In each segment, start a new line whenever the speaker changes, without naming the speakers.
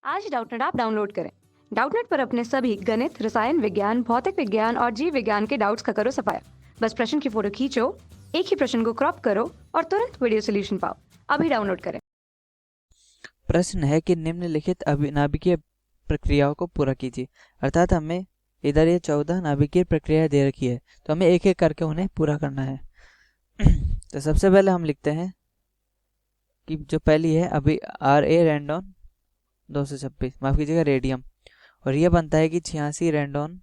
आज Doubtnut app download करें। Doubtnut पर अपने सभी गणित, रसायन विज्ञान, भौतिक विज्ञान और जीव विज्ञान के डाउट्स का करो सफाया। बस प्रश्न की फोटो खींचो, एक ही प्रश्न को क्रॉप करो और तुरंत वीडियो सोल्यूशन पाओ। अभी डाउनलोड करें।
प्रश्न है कि निम्नलिखित नाभिकीय प्रक्रियाओं को पूरा कीजिए। अर्थात हमें इधर ये 14 नाभिकीय प्रक्रियाएं दे रखी है, तो हमें एक एक करके उन्हें पूरा करना है। तो सबसे पहले हम लिखते हैं कि जो पहली है अभी RA रेंडॉन 226, माफ कीजिएगा रेडियम, और ये बनता है कि 86 रेंडॉन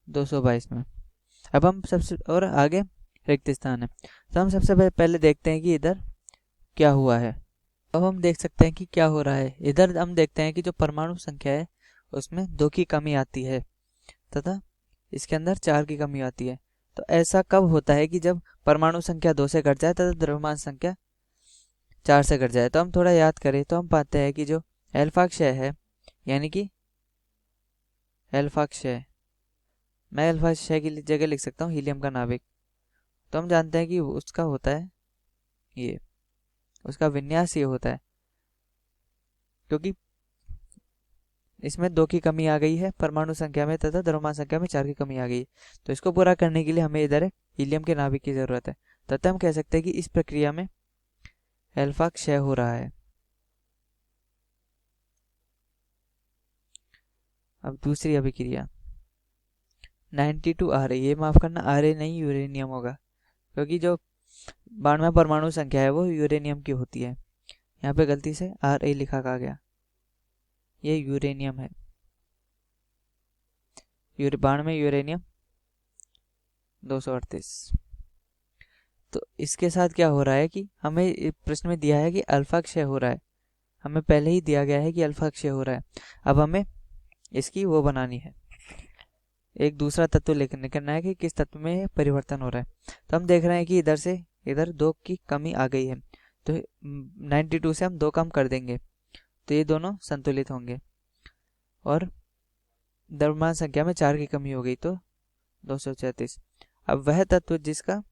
222 में। अब हम सबसे और आगे रिक्त स्थान है, तो हम सबसे पहले देखते हैं कि इधर क्या हुआ है। अब हम देख सकते हैं कि क्या हो रहा है। इधर हम देखते हैं कि जो परमाणु संख्या है उसमें 2 की कमी आती है तथा इसके अंदर 4 की कमी आती है। तो ऐसा कब होता है कि जब परमाणु संख्या 2 से घट जाए तथा द्रव्यमान संख्या 4 से घट जाए। तो हम थोड़ा याद करें तो हम पाते हैं कि जो एल्फा क्षय है, यानी कि एल्फा क्षय, मैं एल्फा क्षय की जगह लिख सकता हूँ हीलियम का नाभिक। तो हम जानते हैं कि उसका होता है ये, उसका विन्यास ये होता है, क्योंकि इसमें 2 की कमी आ गई है परमाणु संख्या में तथा द्रव्यमान संख्या में 4 की कमी आ गई है। तो इसको पूरा करने के लिए हमें इधर एक हीलियम के नाभिक की जरूरत है। तथा हम कह सकते हैं कि इस प्रक्रिया में एल्फा क्षय हो रहा है। अब दूसरी अभिक्रिया 92 RA, ये माफ करना RA नहीं यूरेनियम होगा, क्योंकि जो 92 परमाणु संख्या है वो यूरेनियम की होती है। यहाँ पे गलती से RA लिखा आ गया, ये यूरेनियम है। 92 यूरेनियम 238। तो इसके साथ क्या हो रहा है कि हमें प्रश्न में दिया है कि अल्फा क्षय हो रहा है, हमें पहले ही दिया गया है कि अल्फा क्षय हो रहा है। अब हमें इसकी वो बनानी है, एक दूसरा तत्व लिखना है कि किस तत्व में परिवर्तन हो रहा है। तो हम देख रहे हैं कि इधर से इधर 2 की कमी आ गई है, तो 92 से हम 2 कम कर देंगे तो ये दोनों संतुलित होंगे, और द्रव्यमान संख्या में 4 की कमी हो गई तो 234। अब वह तत्व जिसका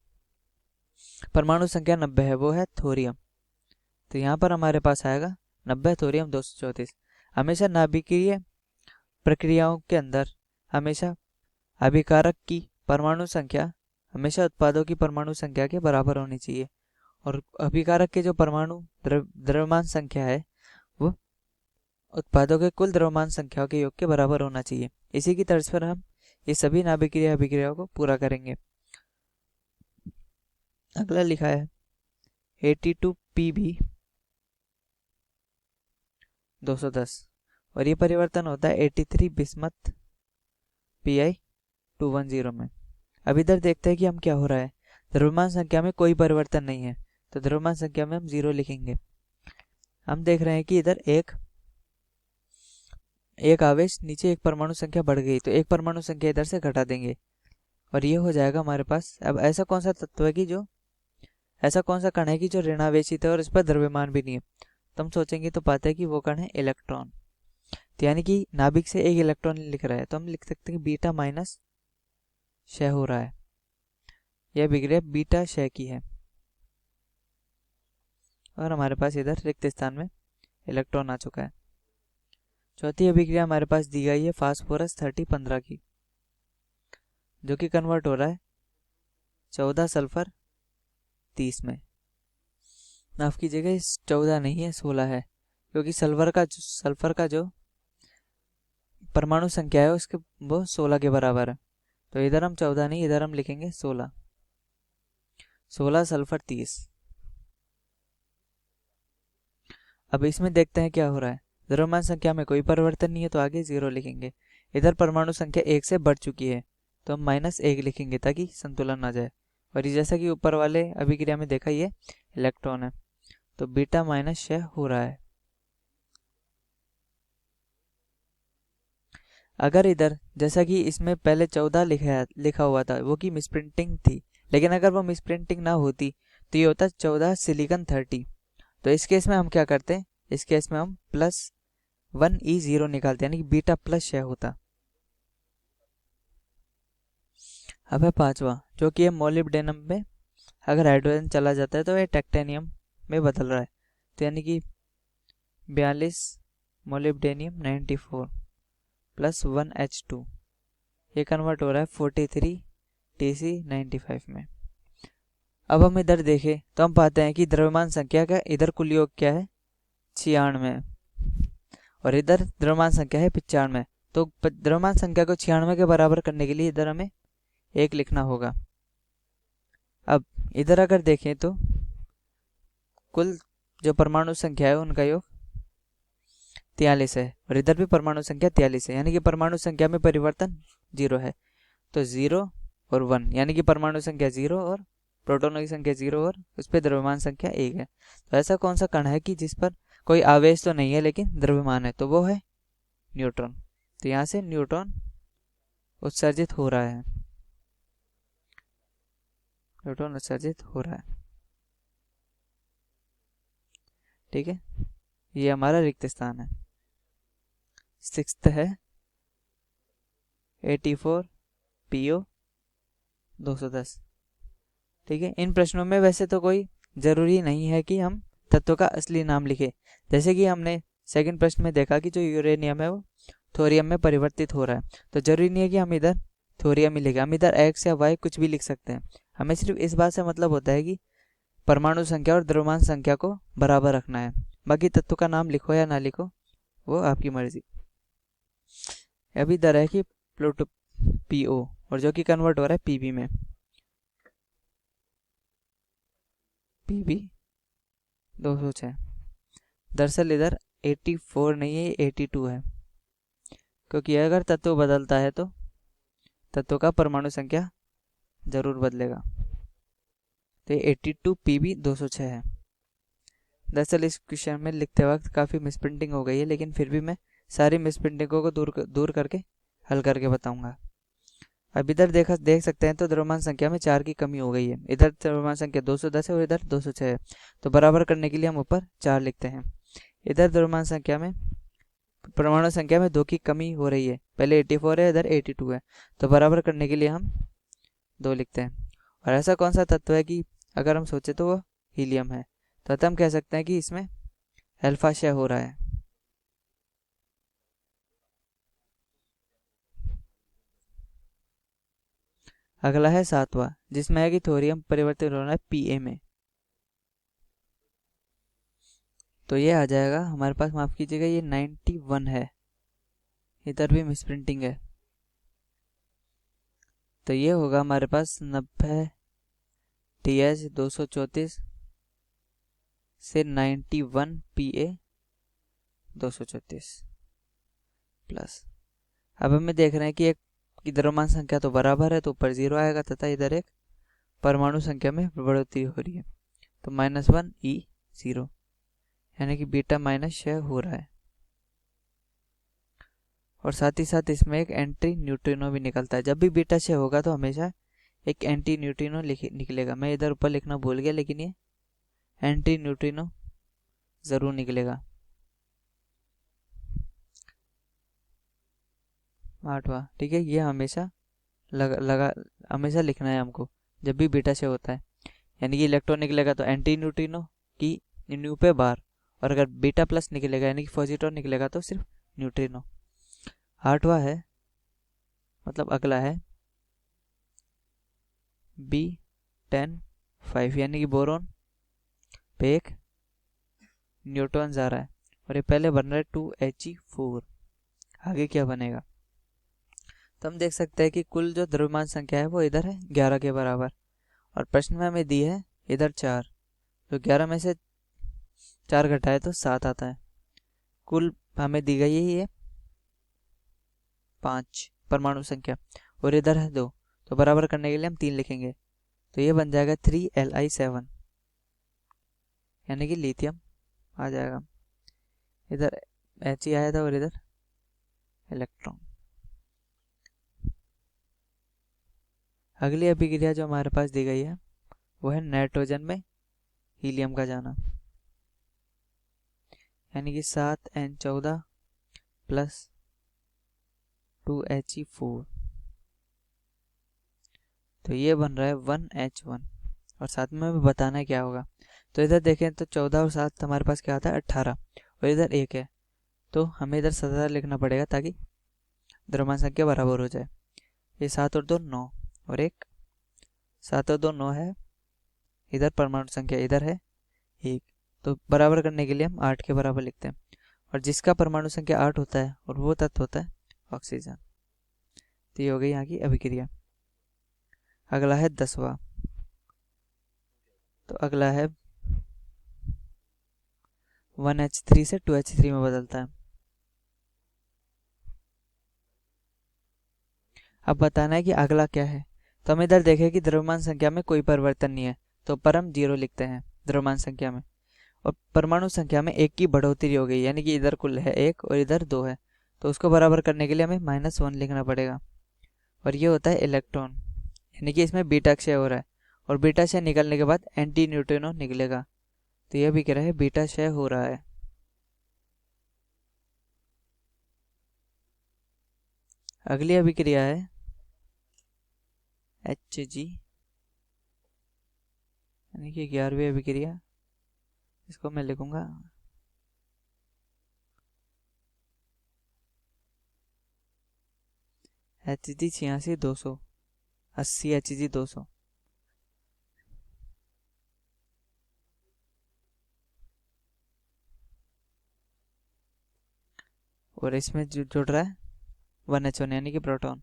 परमाणु संख्या 90 है वो है थोरियम। तो यहाँ पर हमारे पास आएगा 90 थोरियम 234। हमेशा नाभिकीय प्रक्रियाओं के अंदर हमेशा अभिकारक की परमाणु संख्या हमेशा उत्पादों की परमाणु संख्या के बराबर होनी चाहिए, और अभिकारक के जो परमाणु द्रव्यमान संख्या है वो उत्पादों के कुल द्रव्यमान संख्याओं के योग के बराबर होना चाहिए। इसी की तर्ज पर हम ये सभी नाभिकीय अभिक्रियाओं को पूरा करेंगे। अगला लिखा है 82 PB 210, और ये परिवर्तन होता है 83 बिस्मथ PI 210 में। अब इधर देखते हैं कि हम क्या हो रहा है। द्रव्यमान संख्या में कोई परिवर्तन नहीं है, तो द्रव्यमान संख्या में हम 0 लिखेंगे। हम देख रहे हैं कि इधर एक आवेश नीचे एक परमाणु संख्या बढ़ गई, तो एक परमाणु संख्या इधर से घटा देंगे और ये हो जाएगा हमारे पास। अब ऐसा कौन सा तत्व है कि जो ऐसा कौन सा कण है कि जो ऋणावेशित है और इस पर द्रव्यमान भी नहीं है। तो हम सोचेंगे तो पाते हैं कि वो कण है इलेक्ट्रॉन। तो यानी कि नाभिक से एक इलेक्ट्रॉन लिख रहा है, तो हम लिख सकते हैं कि बीटा माइनस क्षय हो रहा है। यह अभिक्रिया बीटा क्षय की है, और हमारे पास इधर रिक्त स्थान में इलेक्ट्रॉन आ चुका है। चौथी अभिक्रिया हमारे पास दी गई है फास्फोरस 3015 की, जो कि कन्वर्ट हो रहा है 14 सल्फर 30 में। माफ कीजिएगा, इस 14 नहीं है 16 है, क्योंकि सल्फर का जो परमाणु संख्या है उसके वो 16 के बराबर है। तो इधर हम 14 नहीं, इधर हम लिखेंगे 16 सल्फर 30। अब इसमें देखते हैं क्या हो रहा है। द्रव्यमान संख्या में कोई परिवर्तन नहीं है, तो आगे 0 लिखेंगे। इधर परमाणु संख्या 1 से बढ़ चुकी है, तो हम -1 लिखेंगे ताकि संतुलन आ जाए। और ये जैसा कि ऊपर वाले अभिक्रिया में देखा, ये इलेक्ट्रॉन है, तो बीटा माइनस क्षय हो रहा है। अगर इधर जैसा कि इसमें पहले 14 लिखा हुआ था, वो की मिसप्रिंटिंग थी, लेकिन अगर वो मिसप्रिंटिंग ना होती तो ये होता 14 सिलिकॉन 30। तो इस केस में हम क्या करते हैं, इस केस में हम +1E0 निकालते हैं, यानी कि बीटा प्लस क्षय होता। अब है पांचवा, जो कि है मोलिब्डेनम में अगर हाइड्रोजन चला जाता है तो ये टाइटेनियम में बदल रहा है। तो यानी कि 42 मोलिब्डेनियम 94 प्लस 1H2, ये कन्वर्ट हो रहा है 43 Tc95 में। अब हम इधर देखें तो हम पाते हैं कि द्रव्यमान संख्या का इधर कुल योग क्या है 96 और इधर द्रव्यमान संख्या है 95। तो द्रव्यमान संख्या को 96 के बराबर करने के लिए इधर हमें 1 लिखना होगा। अब इधर अगर देखें तो कुल जो परमाणु संख्या है उनका योग 43 है और इधर भी परमाणु संख्या 43 है, यानी कि परमाणु संख्या में परिवर्तन 0 है। तो 0 और 1 यानी कि परमाणु संख्या 0 और प्रोटॉनों की संख्या 0 और उस पर द्रव्यमान संख्या 1 है। तो ऐसा कौन सा कण है कि जिस पर कोई आवेश तो नहीं है लेकिन द्रव्यमान है, तो वो है न्यूट्रॉन। तो यहाँ से न्यूट्रॉन उत्सर्जित हो रहा है, न्यूट्रॉन उत्सर्जित हो रहा है। ठीक है, ये हमारा रिक्त स्थान है। 6th है 84 PO 210। ठीक है, इन प्रश्नों में वैसे तो कोई जरूरी नहीं है कि हम तत्व का असली नाम लिखें, जैसे कि हमने सेकंड प्रश्न में देखा कि जो यूरेनियम है वो थोरियम में परिवर्तित हो रहा है, तो जरूरी नहीं है कि हम इधर थोरियम ही लिखें, हम इधर X या Y कुछ भी लिख सकते हैं। हमें सिर्फ इस बात से मतलब होता है कि परमाणु संख्या और द्रव्यमान संख्या को बराबर रखना है। बाकी तत्व का नाम लिखो या ना लिखो वो आपकी मर्जी। अभी इधर है कि प्लूटो PO और जो कि कन्वर्ट हो रहा है PB में, PB 206। दरअसल इधर 84 नहीं है, 82 है, क्योंकि अगर तत्व बदलता है तो तत्व का परमाणु संख्या जरूर बदलेगा। तो ये 82 PB 206 है। दरअसल इस क्वेश्चन में लिखते वक्त काफ़ी मिसप्रिंटिंग हो गई है, लेकिन फिर भी मैं सारी मिसप्रिंटिंगों को दूर करके हल करके बताऊंगा। अब इधर देख सकते हैं तो द्रव्यमान संख्या में 4 की कमी हो गई है। इधर द्रव्यमान संख्या 210 है और इधर 206 है, तो बराबर करने के लिए हम ऊपर 4 लिखते हैं। इधर द्रव्यमान संख्या में परमाणु संख्या में 2 की कमी हो रही है, पहले 84 है इधर 82 है, तो बराबर करने के लिए हम 2 लिखते हैं। और ऐसा कौन सा तत्व है कि अगर हम सोचे तो वो हीलियम है, तो हम कह सकते हैं कि इसमें अल्फा क्षय हो रहा है। अगला है 7वां, जिसमें है कि थोरियम परिवर्तित हो रहा है Pa में। तो ये आ जाएगा हमारे पास, माफ कीजिएगा ये 91 है, इधर भी मिसप्रिंटिंग है, तो ये होगा हमारे पास 90 TH 234 से 91 Pa 234 प्लस। अब हमें देख रहे हैं कि एक की द्रव्यमान संख्या तो बराबर है, तो ऊपर 0 आएगा तथा इधर एक परमाणु संख्या में बढ़ोतरी हो रही है, तो -1 E0 यानी कि बीटा माइनस क्षय हो रहा है। और साथ ही साथ इसमें एक एंटी न्यूट्रिनो भी निकलता है। जब भी बीटा क्षय होगा तो हमेशा एक एंटी न्यूट्रिनो निकलेगा। मैं इधर ऊपर लिखना भूल गया, लेकिन ये एंटी न्यूट्रिनो जरूर निकलेगा। 8वां, ठीक है, ये हमेशा हमेशा लिखना है हमको जब भी बीटा क्षय होता है, यानी कि इलेक्ट्रॉन निकलेगा तो एंटी न्यूट्रिनो की न्यू पे बार, और अगर बीटा प्लस निकलेगा यानी कि पॉजिट्रॉन निकलेगा तो सिर्फ न्यूट्रिनो। 8वां है, मतलब अगला है B10 यानी कि बोरोन पे एक न्यूट्रॉन जा रहा है और ये पहले बन रहा है 2He4। आगे क्या बनेगा, तो हम देख सकते हैं कि कुल जो द्रव्यमान संख्या है वो इधर है 11 के बराबर, और प्रश्न में हमें दी है इधर 4, तो 11 में से 4 घटाए तो 7 आता है। कुल हमें दी गई है 5 परमाणु संख्या और इधर है 2, तो बराबर करने के लिए हम 3 लिखेंगे, तो ये बन जाएगा 3Li7 यानी कि लिथियम आ जाएगा। इधर He आया था और इधर इलेक्ट्रॉन। अगली अभिक्रिया जो हमारे पास दी गई है वो है नाइट्रोजन में हीलियम का जाना, यानी कि 7N14 प्लस 2He4, तो ये बन रहा है 1H1 और साथ में हमें बताना है क्या होगा। तो इधर देखें तो 14 और 7 हमारे पास क्या आता है 18 और इधर 1 है, तो हमें इधर 17 लिखना पड़ेगा ताकि द्रव्यमान संख्या बराबर हो जाए। ये 7 और 2 9 और 1, 7 और 2 9 है, इधर परमाणु संख्या इधर है 1, तो बराबर करने के लिए हम 8 के बराबर लिखते हैं। और जिसका परमाणु संख्या 8 होता है और वो तत्व होता है ऑक्सीजन। तो ये हो गई यहाँ की अभिक्रिया। अगला है 10वां। तो अगला है 1H3 से 2H3 में बदलता है। अब बताना है कि अगला क्या है। तो हम इधर देखें कि द्रव्यमान संख्या में कोई परिवर्तन नहीं है, तो पर हम 0 लिखते हैं द्रव्यमान संख्या में। और परमाणु संख्या में 1 की बढ़ोतरी हो गई, यानी कि इधर कुल है 1 और इधर 2 है, तो उसको बराबर करने के लिए हमें -1 लिखना पड़ेगा। और ये होता है इलेक्ट्रॉन, यानी कि इसमें बीटा क्षय हो रहा है, और बीटा क्षय निकलने के बाद एंटी न्यूट्रिनो निकलेगा। तो यह भी कह रहा है बीटा क्षय हो रहा है। अगली अभिक्रिया है Hg, यानी कि 11वीं अभिक्रिया। इसको मैं लिखूंगा Hg 86 200 80 Hg 200। और इसमें जो जुड़ रहा है 1H1 यानी कि प्रोटॉन,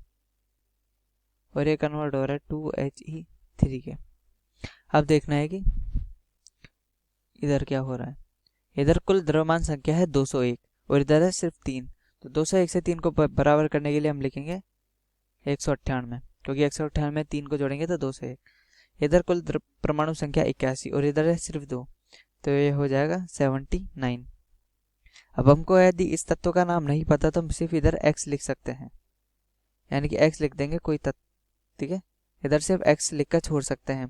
और ये कन्वर्ट हो रहा है 2He3 के। अब देखना है कि इधर क्या हो रहा है। इधर कुल द्रव्यमान संख्या है 201 और इधर है सिर्फ 3, तो 201 से 3 को बराबर करने के लिए हम लिखेंगे 198, क्योंकि 198 में 3 को जोड़ेंगे तो 201। इधर कुल परमाणु संख्या 81 और इधर है सिर्फ 2, तो ये हो जाएगा 79। अब हमको यदि इस तत्व का नाम नहीं पता तो हम सिर्फ इधर x लिख सकते हैं, यानी कि x लिख देंगे कोई तत्व, ठीक है। इधर सिर्फ x लिखकर छोड़ सकते हैं,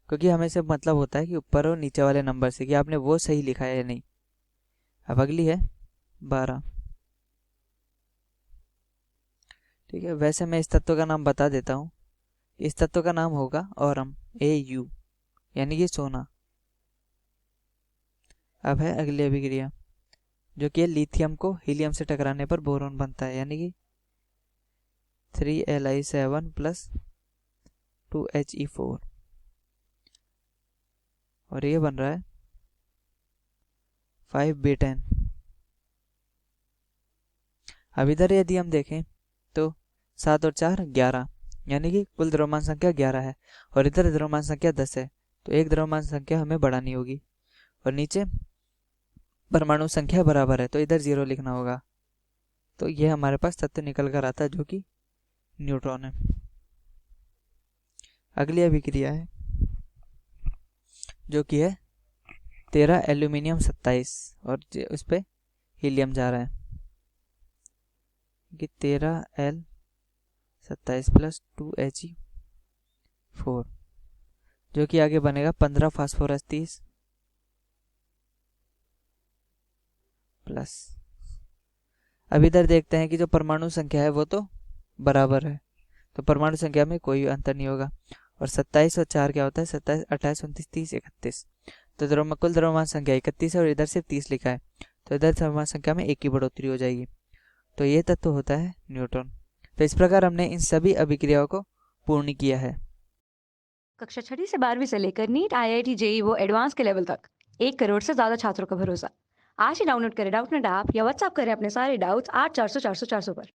क्योंकि हमें सिर्फ मतलब होता है कि ऊपर और नीचे वाले नंबर से कि आपने वो सही लिखा है या नहीं। अब अगली है 12, ठीक है। वैसे मैं इस तत्व का नाम बता देता हूँ। इस तत्व का नाम होगा ऑरम, AU, यानी कि सोना। अब है अगली अभिक्रिया, जो कि लिथियम को हीलियम से टकराने पर बोरॉन बनता है, यानी कि 3Li7 प्लस 2He4, और ये बन रहा है 5B10। अब इधर यदि हम देखें तो 7 और 4 11, यानी कि कुल द्रव्यमान संख्या 11 है, और इधर द्रव्यमान संख्या 10 है, तो एक द्रव्यमान संख्या हमें बढ़ानी होगी। और नीचे परमाणु संख्या बराबर है, तो इधर 0 लिखना होगा। तो ये हमारे पास तत्व निकल कर आता है जो कि न्यूट्रॉन है। अगली अभिक्रिया है जो कि है 13 एल्यूमिनियम 27, और उस पर हीलियम जा रहा है कि 13L27 प्लस 2He4, जो कि आगे बनेगा 15 फास्फोरस 30 प्लस। अब इधर देखते हैं कि जो परमाणु संख्या है वो तो बराबर है, तो परमाणु संख्या में कोई अंतर नहीं होगा। और 27 और 4 क्या होता है 27 28 29 30 31, तो कुल द्रव्यमान संख्या 31 है और इधर सिर्फ 30 लिखा है, तो इधर द्रव्यमान संख्या में 1 की बढ़ोतरी हो जाएगी। तो ये तत्व होता है न्यूट्रॉन। तो इस प्रकार हमने इन सभी अभिक्रियाओं को पूर्ण किया है।
कक्षा 6वीं से 12वीं से लेकर नीट, IIT, JEE वो एडवांस के लेवल तक 1 करोड़ से ज्यादा छात्रों का भरोसा। आज ही डाउनलोड करें डाउटनेट ऐप या व्हाट्सएप करें अपने सारे डाउट्स 8400 400 400 पर।